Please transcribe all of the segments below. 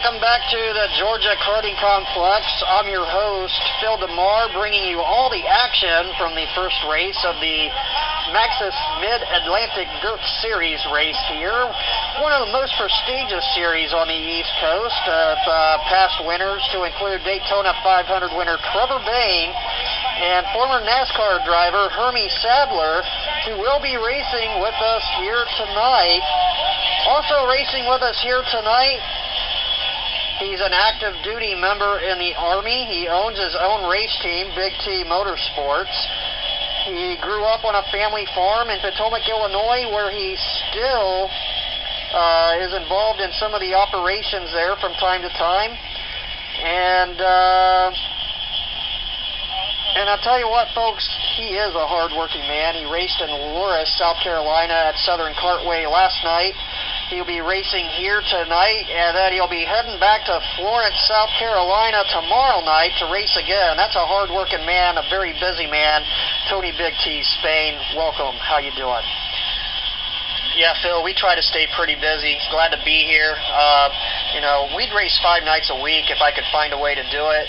welcome back to the Georgia Karting Complex. I'm your host, Phil DeMar, bringing you all the action from the first race of the Maxxis Mid-Atlantic Dirt Series race here. One of the most prestigious series on the East Coast. Past winners to include Daytona 500 winner Trevor Bayne and former NASCAR driver Hermie Sadler, who will be racing with us here tonight. Also racing with us here tonight, he's an active duty member in the Army. He owns his own race team, Big T Motorsports. He grew up on a family farm in Potomac, Illinois, where he still is involved in some of the operations there from time to time. And I'll tell you what, folks, he is a hard-working man. He raced in Loris, South Carolina at Southern Cartway last night. He'll be racing here tonight, and then he'll be heading back to Florence, South Carolina tomorrow night to race again. That's a hard-working man, a very busy man. Tony Big T Spain, welcome. How you doing? Yeah, Phil, we try to stay pretty busy. Glad to be here. We'd race 5 nights a week if I could find a way to do it.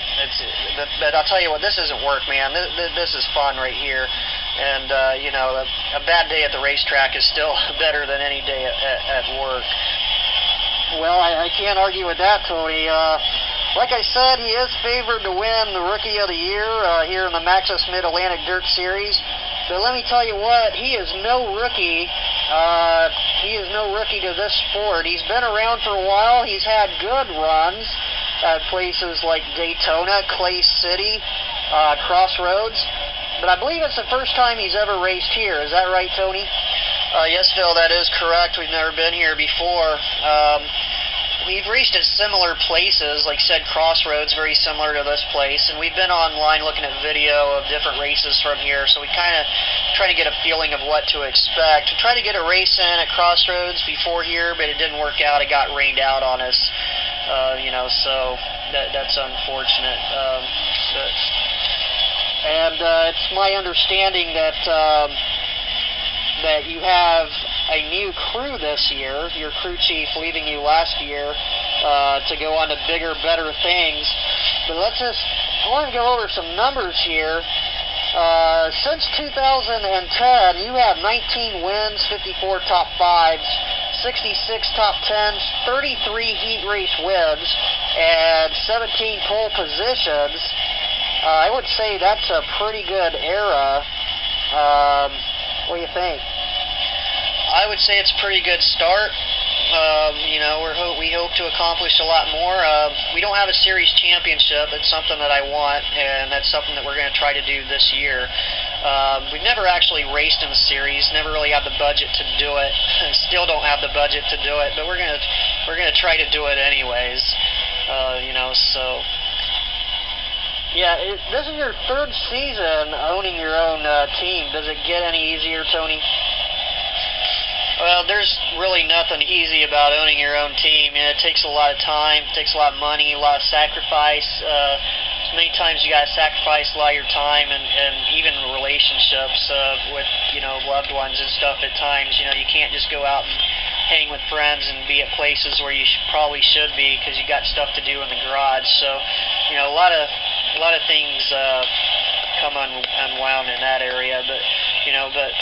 But I'll tell you what, this isn't work, man. This is fun right here. And, a bad day at the racetrack is still better than any day at work. Well, I can't argue with that, Tony. Like I said, he is favored to win the Rookie of the Year here in the Maxxis Mid-Atlantic Dirt Series. But let me tell you what, he is no rookie. He is no rookie to this sport. He's been around for a while. He's had good runs at places like Daytona, Clay City, Crossroads. But I believe it's the first time he's ever raced here. Is that right, Tony? Yes, Phil, that is correct. We've never been here before. We've raced at similar places, like said Crossroads, very similar to this place, and we've been online looking at video of different races from here, so we kind of try to get a feeling of what to expect. We tried to get a race in at Crossroads before here, but it didn't work out. It got rained out on us, so that's unfortunate. It's my understanding that you have a new crew this year, your crew chief leaving you last year to go on to bigger, better things. But I want to go over some numbers here. Since 2010, you have 19 wins, 54 top 5s, 66 top 10s, 33 heat race wins, and 17 pole positions. I would say that's a pretty good era. What do you think? I would say it's a pretty good start. We hope to accomplish a lot more. We don't have a series championship. It's something that I want, and that's something that we're going to try to do this year. We've never actually raced in the series. Never really had the budget to do it. Still don't have the budget to do it, but we're gonna try to do it anyways. Yeah, this is your 3rd season owning your own team. Does it get any easier, Tony? Well, there's really nothing easy about owning your own team. It takes a lot of time, it takes a lot of money, a lot of sacrifice. Many times you got to sacrifice a lot of your time and even relationships with loved ones and stuff at times. You can't just go out and hang with friends and be at places where you probably should be because you got stuff to do in the garage. So, a lot of things come unwound in that area, but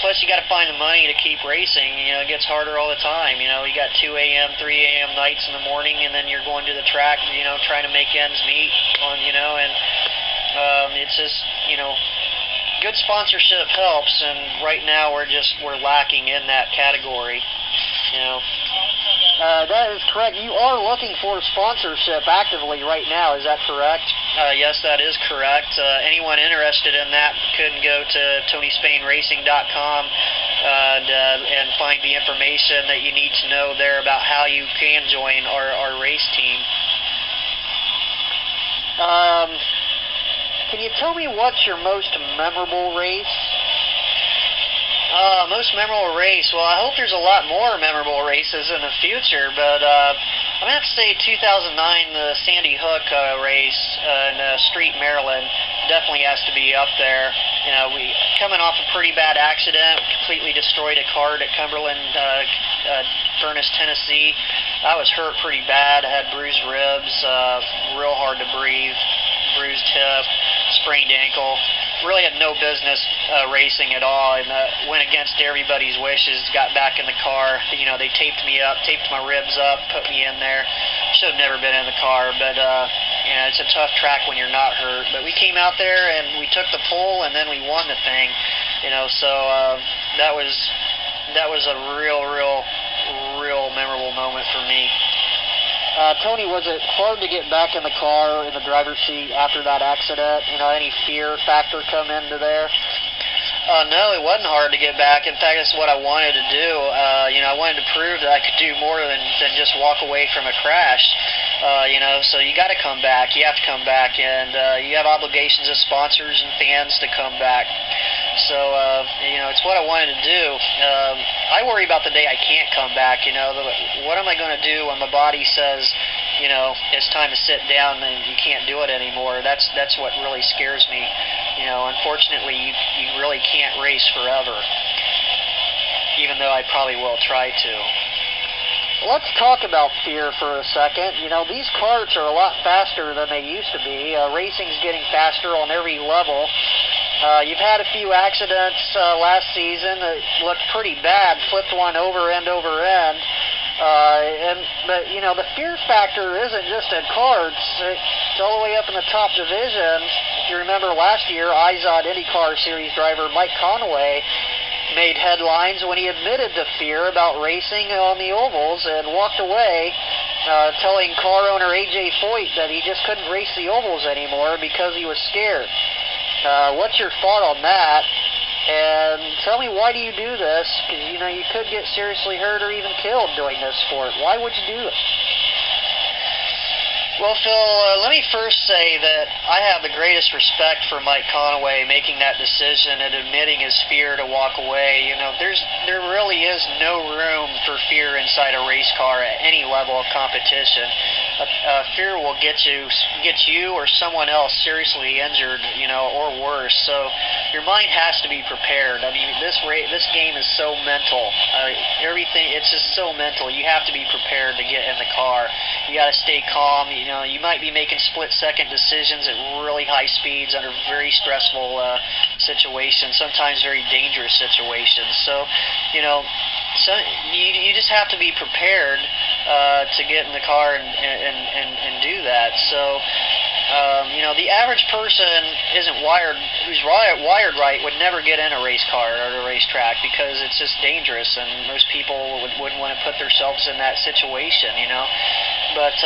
plus you got to find the money to keep racing. It gets harder all the time. You got 2 a.m., 3 a.m. nights in the morning, and then you're going to the track, trying to make ends meet it's just, good sponsorship helps, and right now we're lacking in that category. That is correct. You are looking for sponsorship actively right now, is that correct? Yes, that is correct. Anyone interested in that can go to TonySpainRacing.com and find the information that you need to know there about how you can join our race team. Can you tell me what's your most memorable race? Most memorable race? Well, I hope there's a lot more memorable races in the future, but I'm going to have to say 2009, the Sandy Hook race in Street, Maryland. definitely has to be up there. You know, we coming off a pretty bad accident, completely destroyed a cart at Cumberland Furnace, Tennessee. I was hurt pretty bad. I had bruised ribs, real hard to breathe, bruised hip, sprained ankle. Really had no business racing at all, and went against everybody's wishes. Got back in the car. You know, they taped me up, taped my ribs up, put me in there. Should have never been in the car, but you know, it's a tough track when you're not hurt. But we came out there and we took the pole, and then we won the thing. You know, so that was a real memorable moment for me. Tony, was it hard to get back in the car, in the driver's seat after that accident? You know, any fear factor come into there? No, it wasn't hard to get back. In fact, that's what I wanted to do. You know, I wanted to prove that I could do more than just walk away from a crash. You know, so you got to come back. You have to come back, and you have obligations as sponsors and fans to come back. So, you know, it's what I wanted to do. I worry about the day I can't come back. You know, what am I going to do when my body says, you know, it's time to sit down and you can't do it anymore? That's what really scares me. You know, unfortunately, you really can't race forever, even though I probably will try to. Let's talk about fear for a second. You know, these carts are a lot faster than they used to be. Racing's getting faster on every level. You've had a few accidents last season that looked pretty bad, flipped one over end. But, you know, the fear factor isn't just in carts. It's all the way up in the top division. If you remember last year, IZOD IndyCar Series driver Mike Conway made headlines when he admitted to fear about racing on the ovals and walked away telling car owner A.J. Foyt that he just couldn't race the ovals anymore because he was scared. What's your thought on that? And tell me, why do you do this? Because, you know, you could get seriously hurt or even killed doing this sport. Why would you do it? Well, Phil, let me first say that I have the greatest respect for Mike Conway making that decision and admitting his fear to walk away. You know, there really is no room for fear inside a race car at any level of competition. Fear will get you or someone else seriously injured, you know, or worse. So your mind has to be prepared. I mean, this game is so mental. Everything, it's just so mental. You have to be prepared to get in the car. You got to stay calm. You know, you might be making split-second decisions at really high speeds under very stressful situations, sometimes very dangerous situations. So, you know, you just have to be prepared to get in the car and do that. So, you know, the average person who's wired right would never get in a race car or a racetrack because it's just dangerous, and most people wouldn't want to put themselves in that situation, you know. But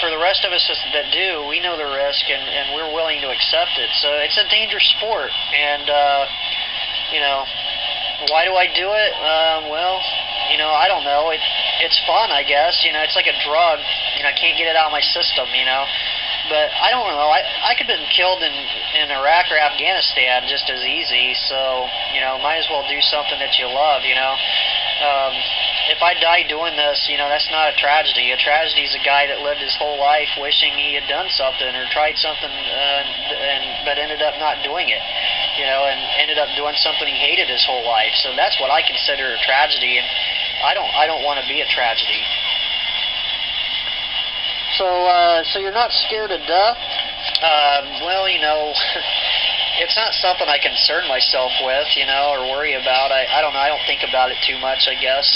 for the rest of us that do, we know the risk, and we're willing to accept it. So it's a dangerous sport, and, you know, why do I do it? Well, you know, I don't know. It's fun, I guess. You know, it's like a drug. You know, I can't get it out of my system, you know. But I don't know. I could have been killed in Iraq or Afghanistan just as easy. So, you know, might as well do something that you love, you know. If I die doing this, you know, that's not a tragedy. A tragedy is a guy that lived his whole life wishing he had done something or tried something, but ended up not doing it, you know, and ended up doing something he hated his whole life. So that's what I consider a tragedy, and I don't want to be a tragedy. So you're not scared of death? Well, you know, it's not something I concern myself with, you know, or worry about. I don't know. I don't think about it too much, I guess.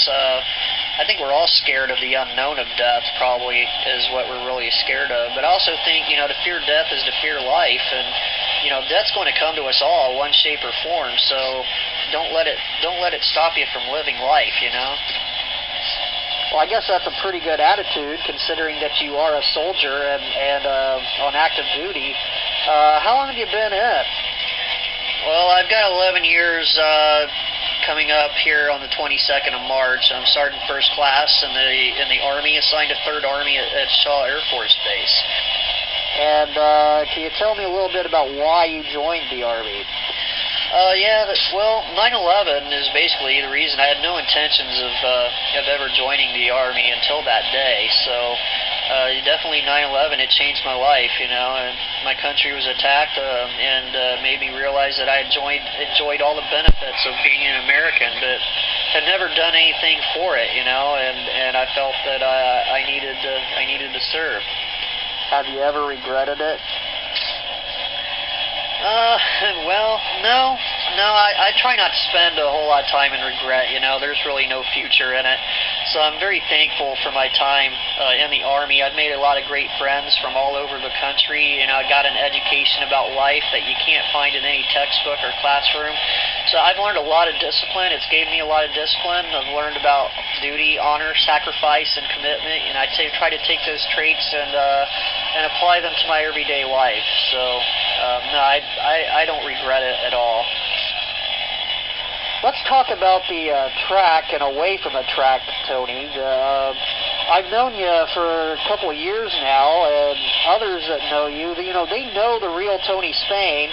I think we're all scared of the unknown of death, probably, is what we're really scared of. But I also think, you know, to fear death is to fear life, and, you know, death's going to come to us all, one shape or form. So don't let it stop you from living life, you know. Well, I guess that's a pretty good attitude, considering that you are a soldier and on active duty. How long have you been in? Well, I've got 11 years coming up here on the 22nd of March. I'm Sergeant First Class in the Army, assigned to 3rd Army at Shaw Air Force Base. And can you tell me a little bit about why you joined the Army? Well, 9/11 is basically the reason. I had no intentions of ever joining the Army until that day. So definitely 9/11, it changed my life, and my country was attacked, and made me realize that I enjoyed all the benefits of being an American, but had never done anything for it, and I felt that I needed to serve. Have you ever regretted it? Well, no, I try not to spend a whole lot of time in regret, there's really no future in it. So I'm very thankful for my time in the Army. I've made a lot of great friends from all over the country, I got an education about life that you can't find in any textbook or classroom. So I've learned a lot of discipline. It's gave me a lot of discipline. I've learned about duty, honor, sacrifice, and commitment, and I try to take those traits and apply them to my everyday life. So no, I don't regret it at all. Let's talk about the track and away from the track, Tony. I've known you for a couple of years now, and others that know you, they know the real Tony Spain,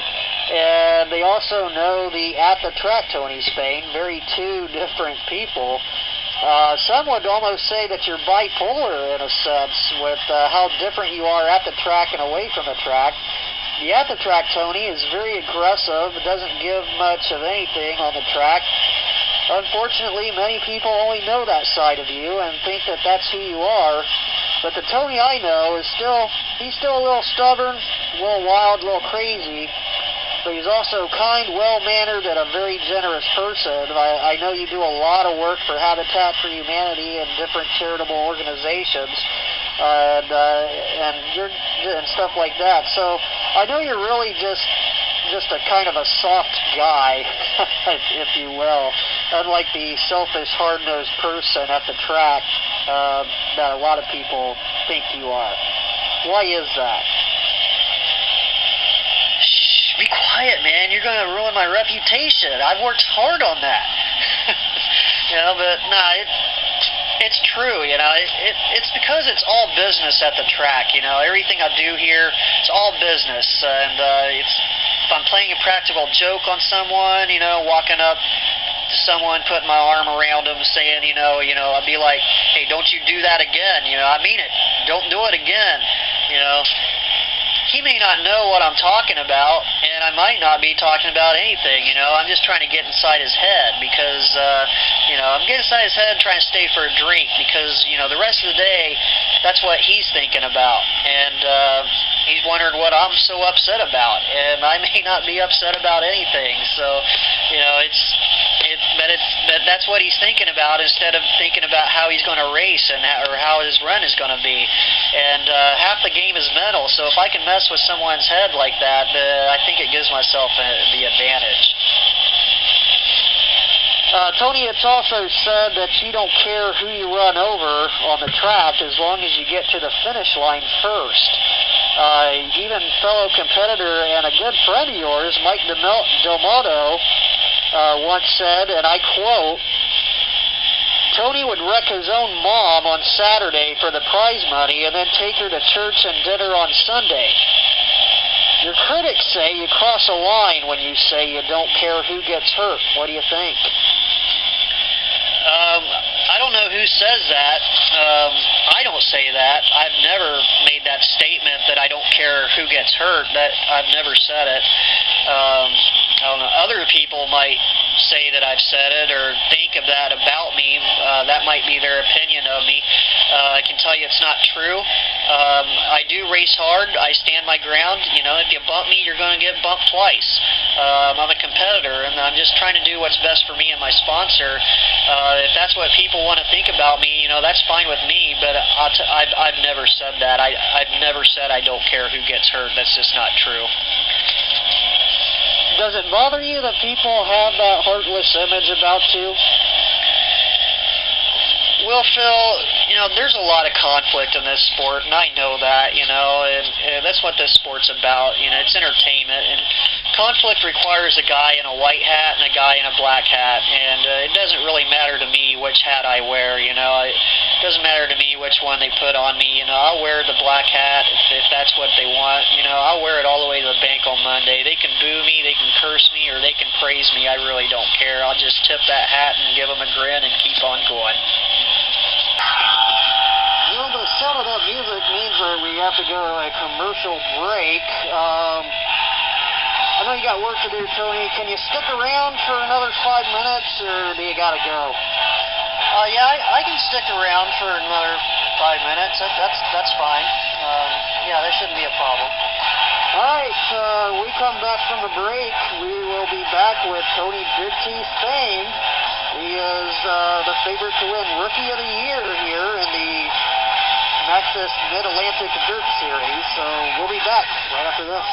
and they also know the at-the-track Tony Spain, two different people. Some would almost say that you're bipolar in a sense with how different you are at the track and away from the track. The at-the-track Tony is very aggressive, doesn't give much of anything on the track. Unfortunately, many people only know that side of you and think that that's who you are. But the Tony I know is he's still a little stubborn, a little wild, a little crazy. But he's also kind, well-mannered, and a very generous person. I know you do a lot of work for Habitat for Humanity and different charitable organizations, and stuff like that. So I know you're really just a kind of a soft guy, if you will, unlike the selfish, hard-nosed person at the track that a lot of people think you are. Why is that? Be quiet, man. You're going to ruin my reputation. I've worked hard on that. But no, it's true. It's because it's all business at the track. Everything I do here, it's all business. And if I'm playing a practical joke on someone, walking up to someone, putting my arm around them, saying, I'd be like, hey, don't you do that again. I mean it. Don't do it again. He may not know what I'm talking about, and I might not be talking about anything, I'm just trying to get inside his head because, I'm getting inside his head trying to stay for a drink because, the rest of the day, that's what he's thinking about, and he's wondering what I'm so upset about, and I may not be upset about anything, so, that's what he's thinking about instead of thinking about how he's going to race or how his run is going to be, and half the game is mental, so if I can mess with someone's head like that, I think it gives myself the advantage. Tony, it's also said that you don't care who you run over on the track as long as you get to the finish line first. Even fellow competitor and a good friend of yours, Mike D'Amato, once said, and I quote, Tony would wreck his own mom on Saturday for the prize money and then take her to church and dinner on Sunday. Your critics say you cross a line when you say you don't care who gets hurt. What do you think? I don't know who says that. I don't say that. I've never made that statement that I don't care who gets hurt. I've never said it. I don't know. Other people might say that I've said it or think of that about me. That might be their opinion of me. I can tell you it's not true. I do race hard. I stand my ground. If you bump me, you're going to get bumped twice. I'm a competitor, and I'm just trying to do what's best for me and my sponsor. If that's what people want to think about me, that's fine with me, but I've never said that. I've never said I don't care who gets hurt. That's just not true. Does it bother you that people have that heartless image about you? Well, Phil, there's a lot of conflict in this sport, and I know that, and that's what this sport's about. It's entertainment, and conflict requires a guy in a white hat and a guy in a black hat, and it doesn't really matter to me which hat I wear, It doesn't matter to me which one they put on me, I'll wear the black hat if that's what they want, I'll wear it all the way to the bank on Monday. They can boo me, they can curse me, or they can praise me. I really don't care. I'll just tip that hat and give them a grin and keep on going. Will the sound of that music means that we have to go to a commercial break. I know you got work to do, Tony. Can you stick around for another 5 minutes, or do you got to go? Yeah, I can stick around for another 5 minutes. That's fine. Yeah, that shouldn't be a problem. All right, we come back from the break. We will be back with Tony Big T Spain. He is the favorite to win Rookie of the Year here in the Maxxis Mid-Atlantic Dirt Series. So we'll be back right after this.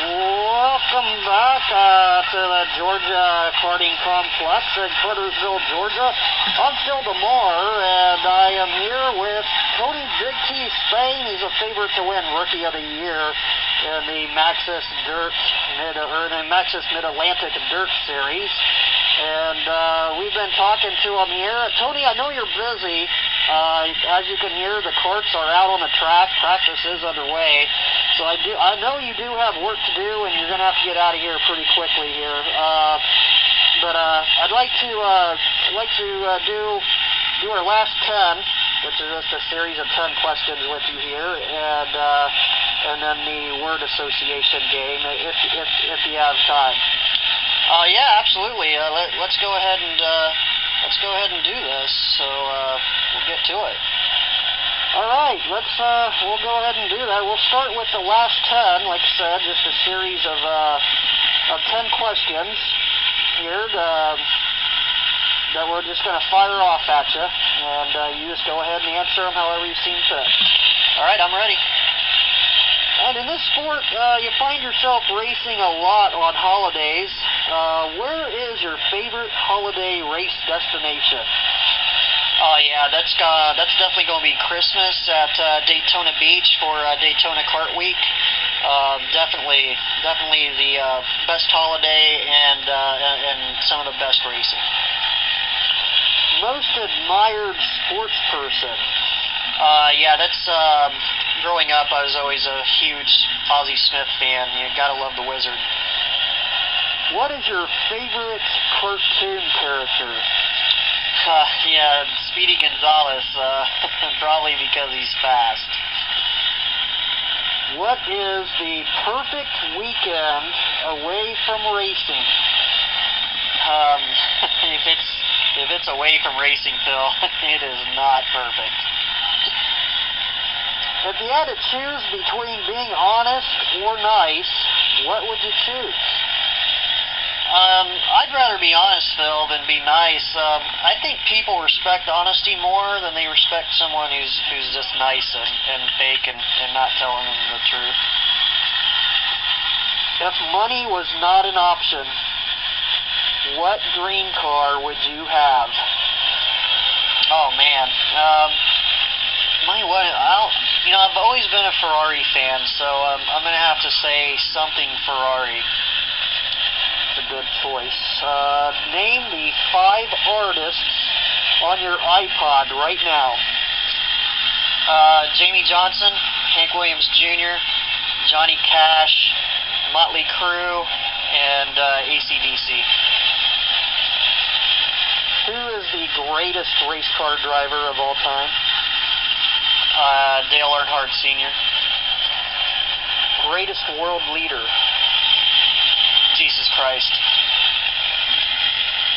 Welcome back to the Georgia Karting Complex in Cartersville, Georgia. I'm Phil DeMar, and I am here with Tony Big T Spain. He's a favorite to win Rookie of the Year in the Maxxis Mid-Atlantic Dirt Series. And we've been talking to him here. Tony, I know you're busy. As you can hear, the karts are out on the track. Practice is underway. So I know you do have work to do, and you're going to have to get out of here pretty quickly here. But I'd like to do our last 10, which is just a series of 10 questions with you here, and then the word association game, if you have time. Yeah, absolutely. Let's go ahead and do this. So we'll get to it. All right, we'll go ahead and do that. We'll start with the last 10, like I said, just a series of 10 questions here that we're just going to fire off at you, and you just go ahead and answer them however you seem fit. All right, I'm ready. And in this sport, you find yourself racing a lot on holidays. Where is your favorite holiday race destination? Oh yeah, that's definitely going to be Christmas at Daytona Beach for Daytona Kart Week. Definitely the best holiday and some of the best racing. Most admired sports person? Yeah, that's growing up. I was always a huge Ozzie Smith fan. You gotta love the Wizard. What is your favorite cartoon character? Yeah, Speedy Gonzales, probably because he's fast. What is the perfect weekend away from racing? If it's away from racing, Phil, it is not perfect. If you had to choose between being honest or nice, what would you choose? I'd rather be honest, Phil, than be nice. I think people respect honesty more than they respect someone who's just nice and fake and not telling them the truth. If money was not an option, what dream car would you have? Oh man, I've always been a Ferrari fan, so I'm gonna have to say something Ferrari. A good choice. Name the 5 artists on your iPod right now. Jamie Johnson, Hank Williams Jr., Johnny Cash, Motley Crue, and AC/DC. Who is the greatest race car driver of all time? Dale Earnhardt Sr. Greatest world leader? Jesus Christ.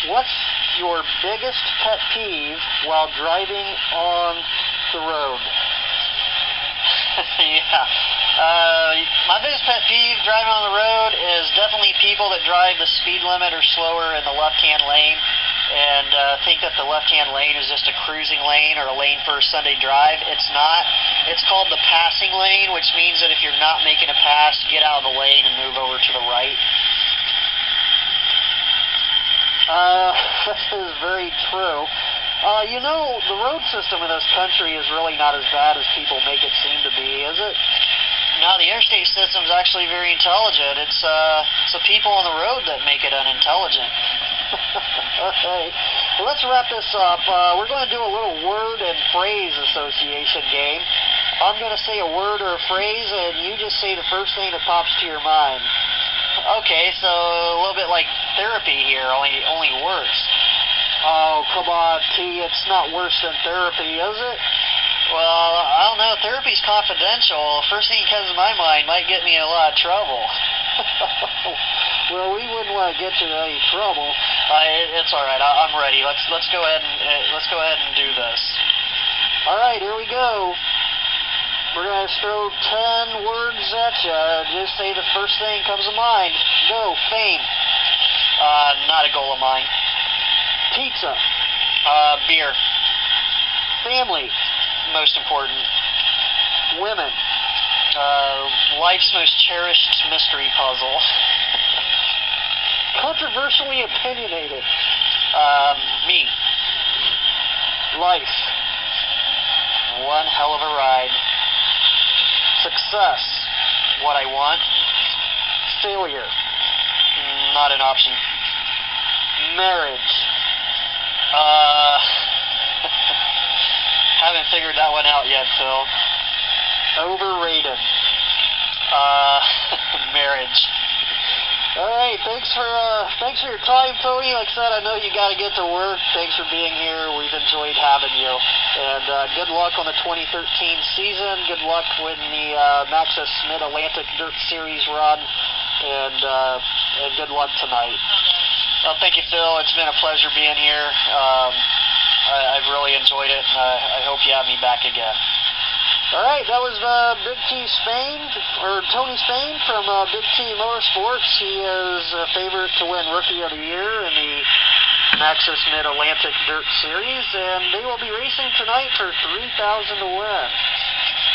What's your biggest pet peeve while driving on the road? Yeah. My biggest pet peeve driving on the road is definitely people that drive the speed limit or slower in the left-hand lane and think that the left-hand lane is just a cruising lane or a lane for a Sunday drive. It's not. It's called the passing lane, which means that if you're not making a pass, get out of the lane and move over to the right. That is very true. You know, the road system in this country is really not as bad as people make it seem to be, is it? No, the interstate system is actually very intelligent. It's the people on the road that make it unintelligent. Okay. Well, let's wrap this up. We're going to do a little word and phrase association game. I'm going to say a word or a phrase, and you just say the first thing that pops to your mind. Okay, so a little bit like therapy here, only worse. Oh, come on, T. It's not worse than therapy, is it? Well, I don't know. Therapy's confidential. First thing that comes to my mind might get me in a lot of trouble. Well, we wouldn't want to get you in any trouble. It's all right. I'm ready. Let's go ahead and do this. All right, here we go. We're going to throw 10 words at you. Just say the first thing comes to mind. Go. Fame. Not a goal of mine. Pizza. Beer. Family. Most important. Women. Life's most cherished mystery puzzle. Controversially opinionated. Me. Life. One hell of a ride. Success. What I want. Failure. Not an option. Marriage. Haven't figured that one out yet, Phil. Overrated. Marriage. All right, thanks for your time, Tony. Like I said, I know you got to get to work. Thanks for being here. We've enjoyed having you. And good luck on the 2013 season. Good luck with the Maxxis Mid-Atlantic Dirt Series run. And good luck tonight. Well, thank you, Phil. It's been a pleasure being here. I've really enjoyed it, and I hope you have me back again. All right, that was Big T Spain, or Tony Spain from Big T Motorsports. He is a favorite to win Rookie of the Year in the Maxxis Mid-Atlantic Dirt Series, and they will be racing tonight for $3,000 to win.